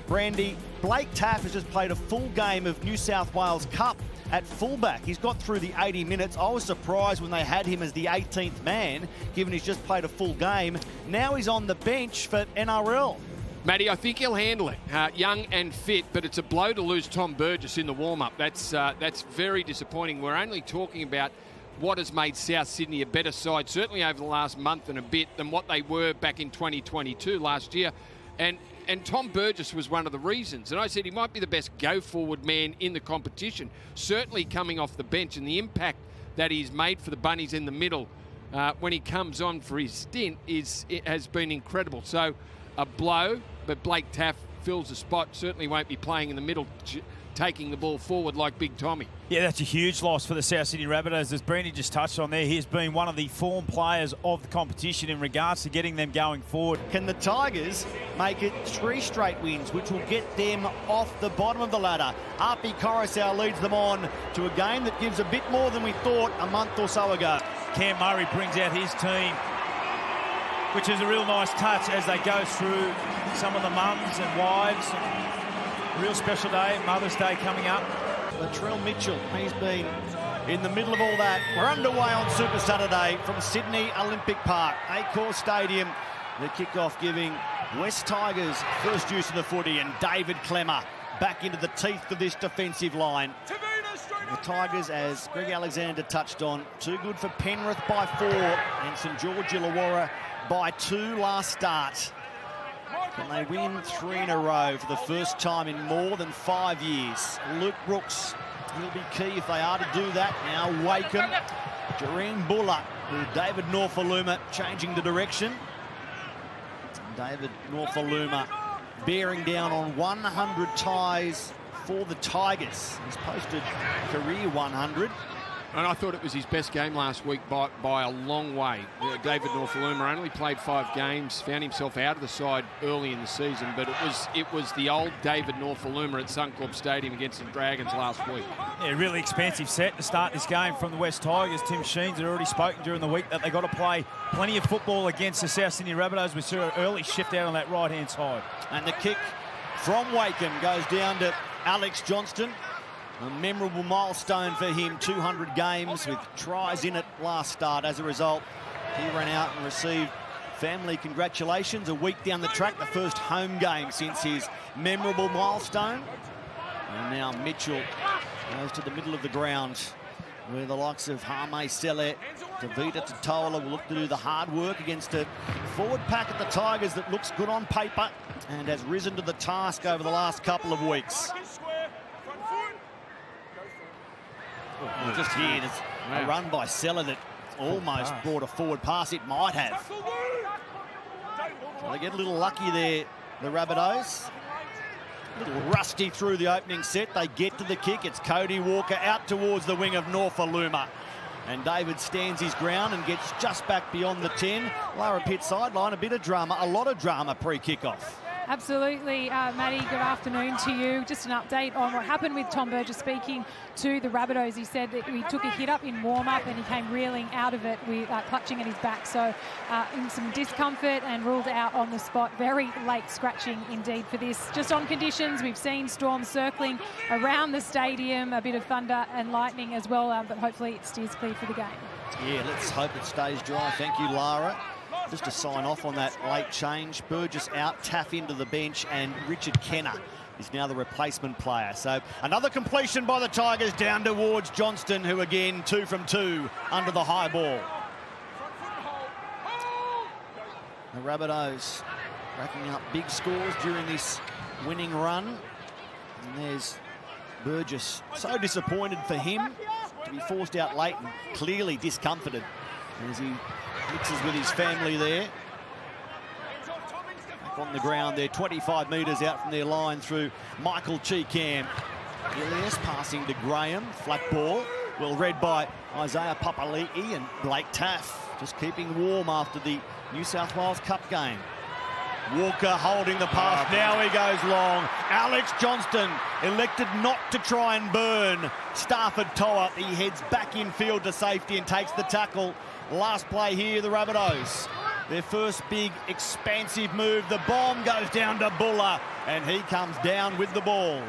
Brandy, Blake Taaffe has just played a full game of New South Wales Cup at fullback. He's got through the 80 minutes. I was surprised when they had him as the 18th man, given he's just played a full game. Now he's on the bench for NRL. Matty, I think he'll handle it. Young and fit, but it's a blow to lose Tom Burgess in the warm-up. That's very disappointing. We're only talking about what has made South Sydney a better side, certainly over the last month and a bit, than what they were back in 2022 last year. And Tom Burgess was one of the reasons. And I said he might be the best go-forward man in the competition, certainly coming off the bench. And the impact that he's made for the Bunnies in the middle when he comes on for his stint has been incredible. So a blow, but Blake Taaffe fills the spot, certainly won't be playing in the middle, taking the ball forward like Big Tommy. Yeah, that's a huge loss for the South Sydney Rabbitohs. As Brandy just touched on there, he's been one of the form players of the competition in regards to getting them going forward. Can the Tigers make it 3 straight wins, which will get them off the bottom of the ladder? Api Coruscant leads them on to a game that gives a bit more than we thought a month or so ago. Cam Murray brings out his team, which is a real nice touch as they go through some of the mums and wives. Real special day, Mother's Day coming up. Latrell Mitchell, he's been in the middle of all that. We're underway on Super Saturday from Sydney Olympic Park, Accor Stadium. The kickoff giving West Tigers first use of the footy, and David Klemmer back into the teeth of this defensive line. The Tigers, as Greg Alexander touched on, too good for Penrith by 4 and St George Illawarra by 2 last start. Can they win 3 in a row for the first time in more than 5 years? Luke Brooks will be key if they are to do that. Now Wakeham, Jareen Buller with David Norfoluma changing the direction. David Norfoluma bearing down on 100 ties for the Tigers. He's posted career 100. And I thought it was his best game last week by a long way. David Norfoluma only played 5 games, found himself out of the side early in the season, but it was the old David Norfoluma at Suncorp Stadium against the Dragons last week. Yeah, really expensive set to start this game from the West Tigers. Tim Sheens had already spoken during the week that they've got to play plenty of football against the South Sydney Rabbitohs. We saw an early shift out on that right-hand side. And the kick from Wakeham goes down to Alex Johnston. A memorable milestone for him, 200 games with tries in it last start. As a result, he ran out and received family congratulations a week down the track, the first home game since his memorable milestone. And now Mitchell goes to the middle of the ground, where the likes of Hame Sele, Tavita Totola will look to do the hard work against a forward pack at the Tigers that looks good on paper and has risen to the task over the last couple of weeks. Just here, there's a run by Sele that almost brought a forward pass. It might have. So they get a little lucky there, the Rabbitohs. A little rusty through the opening set. They get to the kick. It's Cody Walker out towards the wing of Norfoluma. And David stands his ground and gets just back beyond the 10. Lara Pitt sideline, a bit of drama, a lot of drama pre-kickoff. Absolutely, Matty, good afternoon to you. Just an update on what happened with Tom Burgess speaking to the Rabbitohs. He said that he took a hit up in warm-up and he came reeling out of it with clutching at his back. So in some discomfort and ruled out on the spot. Very late scratching indeed for this. Just on conditions, we've seen storms circling around the stadium, a bit of thunder and lightning as well, but hopefully it steers clear for the game. Yeah, let's hope it stays dry. Thank you, Lara. Just to sign off on that late change, Burgess out, Taaffe into the bench, and Richard Kenner is now the replacement player. So another completion by the Tigers down towards Johnston, who again 2 from 2 under the high ball. The Rabbitohs racking up big scores during this winning run. And there's Burgess, so disappointed for him to be forced out late and clearly discomforted as he mixes with his family there. Back on the ground there, 25 metres out from their line through Michael Cheekham. Ilias passing to Graham, flat ball. Well read by Isaiah Papali'i, and Blake Taaffe just keeping warm after the New South Wales Cup game. Walker holding the pass, now he goes long. Alex Johnston elected not to try and burn Stafford Toa. He heads back in field to safety and takes the tackle. Last play here, the Rabbitohs. Their first big, expansive move. The bomb goes down to Buller, and he comes down with the ball.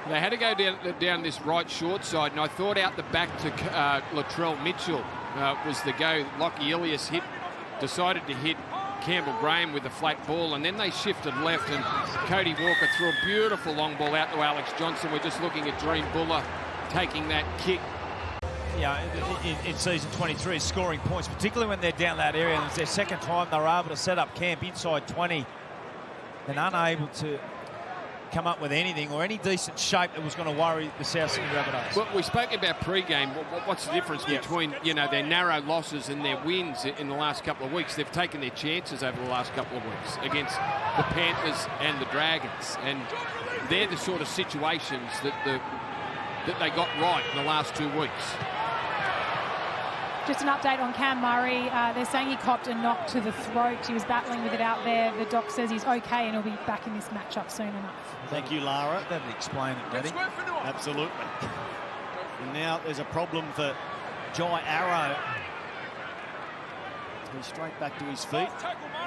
They had to go down this right short side, and I thought out the back to Latrell Mitchell was the go. Lockie Ilias decided to hit Campbell Graham with a flat ball, and then they shifted left, and Cody Walker threw a beautiful long ball out to Alex Johnson. We're just looking at Dream Buller taking that kick. Yeah, in season 23, scoring points, particularly when they're down that area. And it's their second time they were able to set up camp inside 20 and unable to come up with anything or any decent shape that was going to worry the South Sydney Rabbitohs. Well, we spoke about pre-game. What's the difference between, you know, their narrow losses and their wins in the last couple of weeks? They've taken their chances over the last couple of weeks against the Panthers and the Dragons, and they're the sort of situations that they got right in the last 2 weeks. Just an update on Cam Murray. They're saying he copped a knock to the throat. He was battling with it out there. The doc says he's okay and he'll be back in this matchup soon enough. Thank you, Lara. That'd explain it, Daddy. Absolutely. And now there's a problem for Jai Arrow. He's straight back to his feet.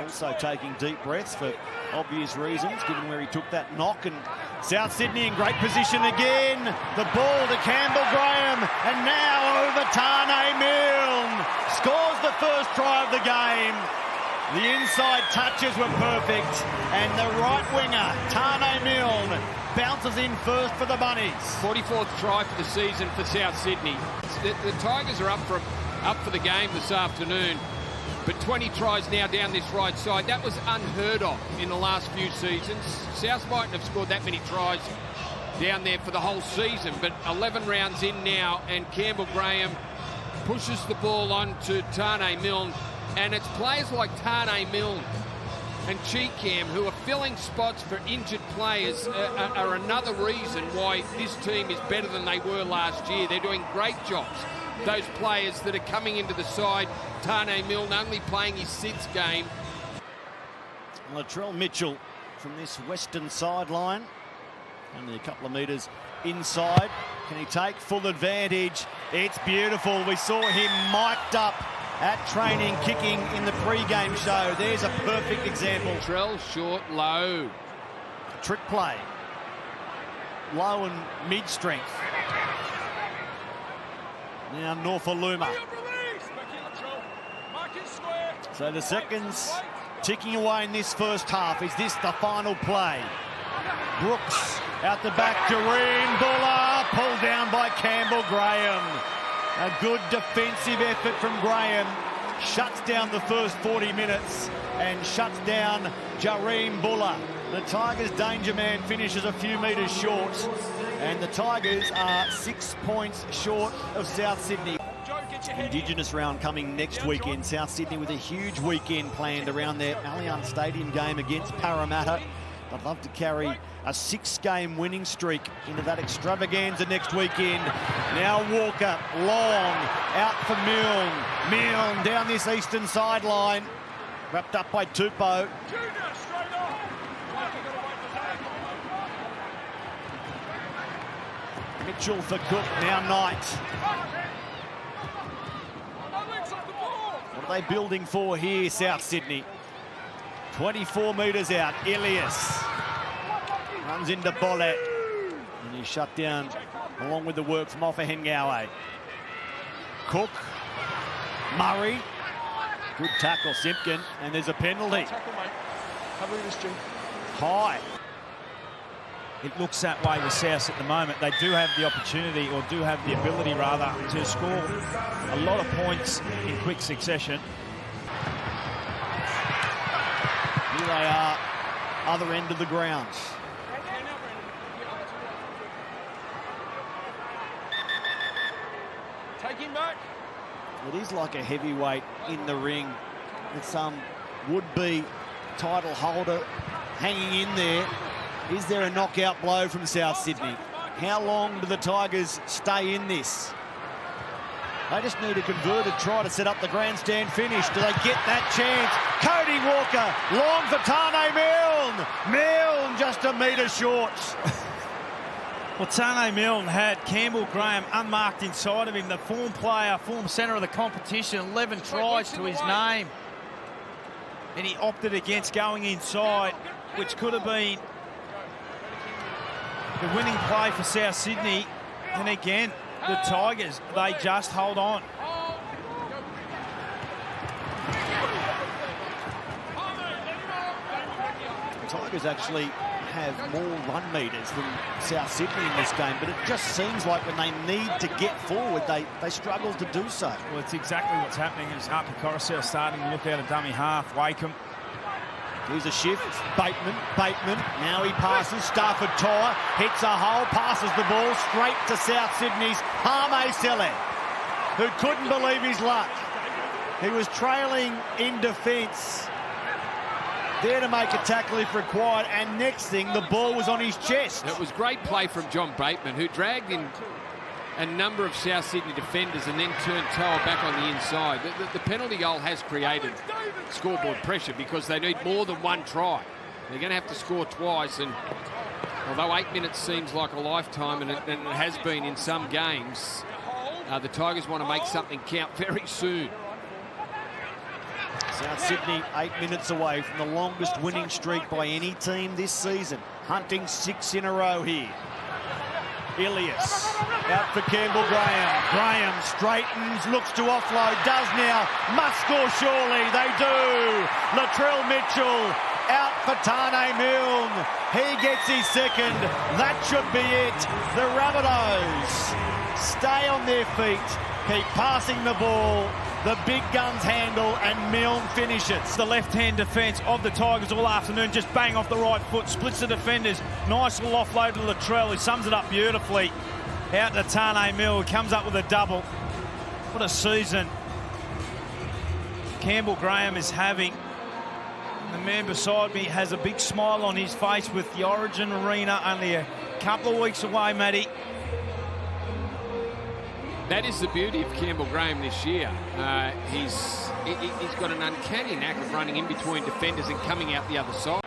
Also taking deep breaths for obvious reasons, given where he took that knock. And South Sydney in great position again. The ball to Campbell Graham. And now over Tane Milne. Scores the first try of the game. The inside touches were perfect. And the right winger, Tane Milne, bounces in first for the Bunnies. 44th try for the season for South Sydney. The Tigers are up for the game this afternoon. But 20 tries now down this right side. That was unheard of in the last few seasons. South mightn't have scored that many tries down there for the whole season, but 11 rounds in now, and Campbell Graham pushes the ball on to Tane Milne, and it's players like Tane Milne and Cheekham who are filling spots for injured players are another reason why this team is better than they were last year. They're doing great jobs. Those players that are coming into the side, Tane Milne only playing his sixth game. Latrell Mitchell from this western sideline, only a couple of metres inside. Can he take full advantage? It's beautiful. We saw him mic'd up at training, kicking in the pre-game show. There's a perfect example. Latrell short, low. Trick play. Low and mid-strength. Now Norfoluma. So the seconds ticking away in this first half. Is this the final play? Brooks out the back. Jareen Buller pulled down by Campbell Graham. A good defensive effort from Graham. Shuts down the first 40 minutes and shuts down Jareen Buller. The Tigers' danger man finishes a few metres short. And the Tigers are 6 points short of South Sydney. Indigenous round coming next weekend. South Sydney with a huge weekend planned around their Allianz Stadium game against Parramatta. I'd love to carry a 6-game winning streak into that extravaganza next weekend. Now Walker, long, out for Milne. Milne down this eastern sideline. Wrapped up by Tupou. Mitchell for Cook, now Knight. What are they building for here, South Sydney? 24 metres out, Ilias. Runs into Bollet. And he's shut down along with the work from Offa Hengawe. Cook, Murray. Good tackle, Simpkin. And there's a penalty. High. It looks that way with South at the moment. They do have the opportunity, or do have the ability rather, to score a lot of points in quick succession. Here they are, other end of the ground. Take him back. It is like a heavyweight in the ring with some would-be title holder hanging in there. Is there a knockout blow from South Sydney? How long do the Tigers stay in this? They just need a converted try to set up the grandstand finish. Do they get that chance? Cody Walker, long for Tane Milne. Milne just a metre short. Well, Tane Milne had Campbell Graham unmarked inside of him, the form player, form centre of the competition, 11 tries to his name. and he opted against going inside, which could have been the winning play for South Sydney. And again, the Tigers, they just hold on. The Tigers actually have more run meters than South Sydney in this game, but it just seems like when they need to get forward, they struggle to do so. Well, it's exactly what's happening. It's Harper Coruscant starting to look out a dummy half. Wakeham. Here's a shift. Bateman. Now he passes. Stafford Toa hits a hole, passes the ball straight to South Sydney's Hame Sele, who couldn't believe his luck. He was trailing in defence, there to make a tackle if required, and next thing, the ball was on his chest. It was great play from John Bateman, who dragged in a number of South Sydney defenders and then turned Toa back on the inside. The penalty goal has created scoreboard pressure because they need more than one try. They're going to have to score twice, and although 8 minutes seems like a lifetime, and it has been in some games, the Tigers want to make something count very soon. South Sydney 8 minutes away from the longest winning streak by any team this season. Hunting 6 in a row here. Ilias out for Campbell Graham. Graham straightens, looks to offload, does now, must score surely, they do. Latrell Mitchell out for Tane Milne. He gets his second, that should be it. The Rabbitohs stay on their feet, keep passing the ball. The big guns handle, and Milne finishes. The left-hand defence of the Tigers all afternoon, just bang off the right foot, splits the defenders. Nice little offload to Latrell, who sums it up beautifully. Out to Tane Milne, comes up with a double. What a season Campbell Graham is having. The man beside me has a big smile on his face with the Origin Arena only a couple of weeks away, Matty. That is the beauty of Campbell Graham this year. He's got an uncanny knack of running in between defenders and coming out the other side.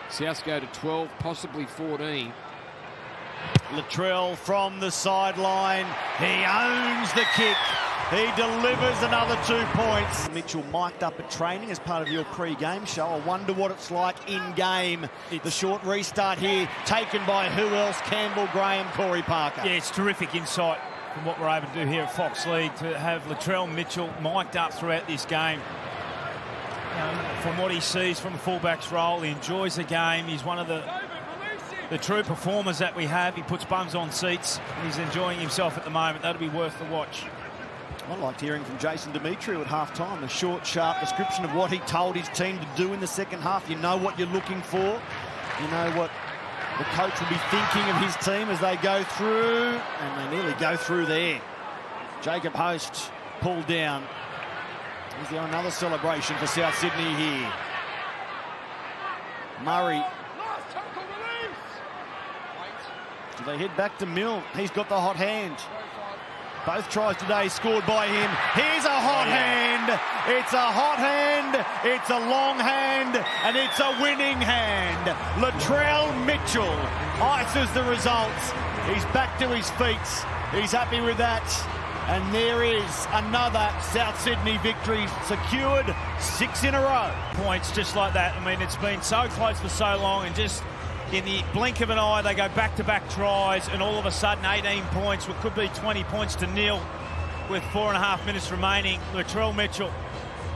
South go to 12, possibly 14. Latrell from the sideline. He owns the kick. He delivers another 2 points. Mitchell mic'd up at training as part of your pre-game show. I wonder what it's like in-game. The short restart here, taken by who else? Campbell Graham, Corey Parker. Yeah, it's terrific insight from what we're able to do here at Fox League to have Latrell Mitchell mic'd up throughout this game. From what he sees from the fullback's role, he enjoys the game. He's one of the true performers that we have. He puts bums on seats. He's enjoying himself at the moment. That'll be worth the watch. I liked hearing from Jason Demetriou at half-time, a short, sharp description of what he told his team to do in the second half. You know what you're looking for. You know what the coach will be thinking of his team as they go through, and they nearly go through there. Jacob Host pulled down. Is there another celebration for South Sydney here? Murray. Do they head back to Milne? He's got the hot hand. Both tries today scored by him. Here's a hot hand. It's a hot hand. It's a long hand. And it's a winning hand. Latrell Mitchell ices the results. He's back to his feet. He's happy with that. And there is another South Sydney victory secured, 6 in a row. Points just like that. I mean, it's been so close for so long, and just in the blink of an eye, they go back-to-back tries, and all of a sudden 18 points, what could be 20 points to nil with 4.5 minutes remaining. Latrell Mitchell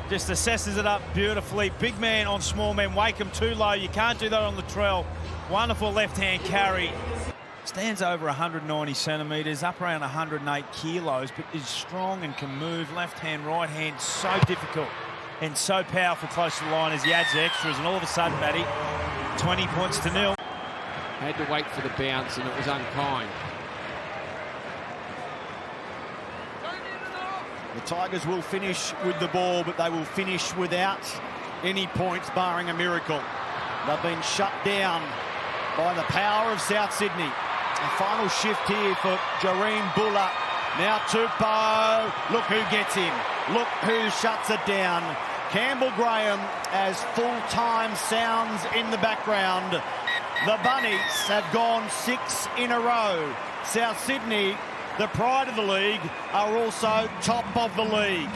just assesses it up beautifully. Big man on small man. Wakeham too low. You can't do that on Latrell. Wonderful left-hand carry. Stands over 190 centimetres, up around 108 kilos, but is strong and can move. Left hand, right hand, so difficult and so powerful close to the line as he adds the extras, and all of a sudden, Matty, 20 points to nil. Had to wait for the bounce, and it was unkind. The Tigers will finish with the ball, but they will finish without any points, barring a miracle. They've been shut down by the power of South Sydney. A final shift here for Jareen Buller. Now Tupou. Look who gets him. Look who shuts it down. Campbell Graham as full-time sounds in the background. The Bunnies have gone 6 in a row. South Sydney, the pride of the league, are also top of the league.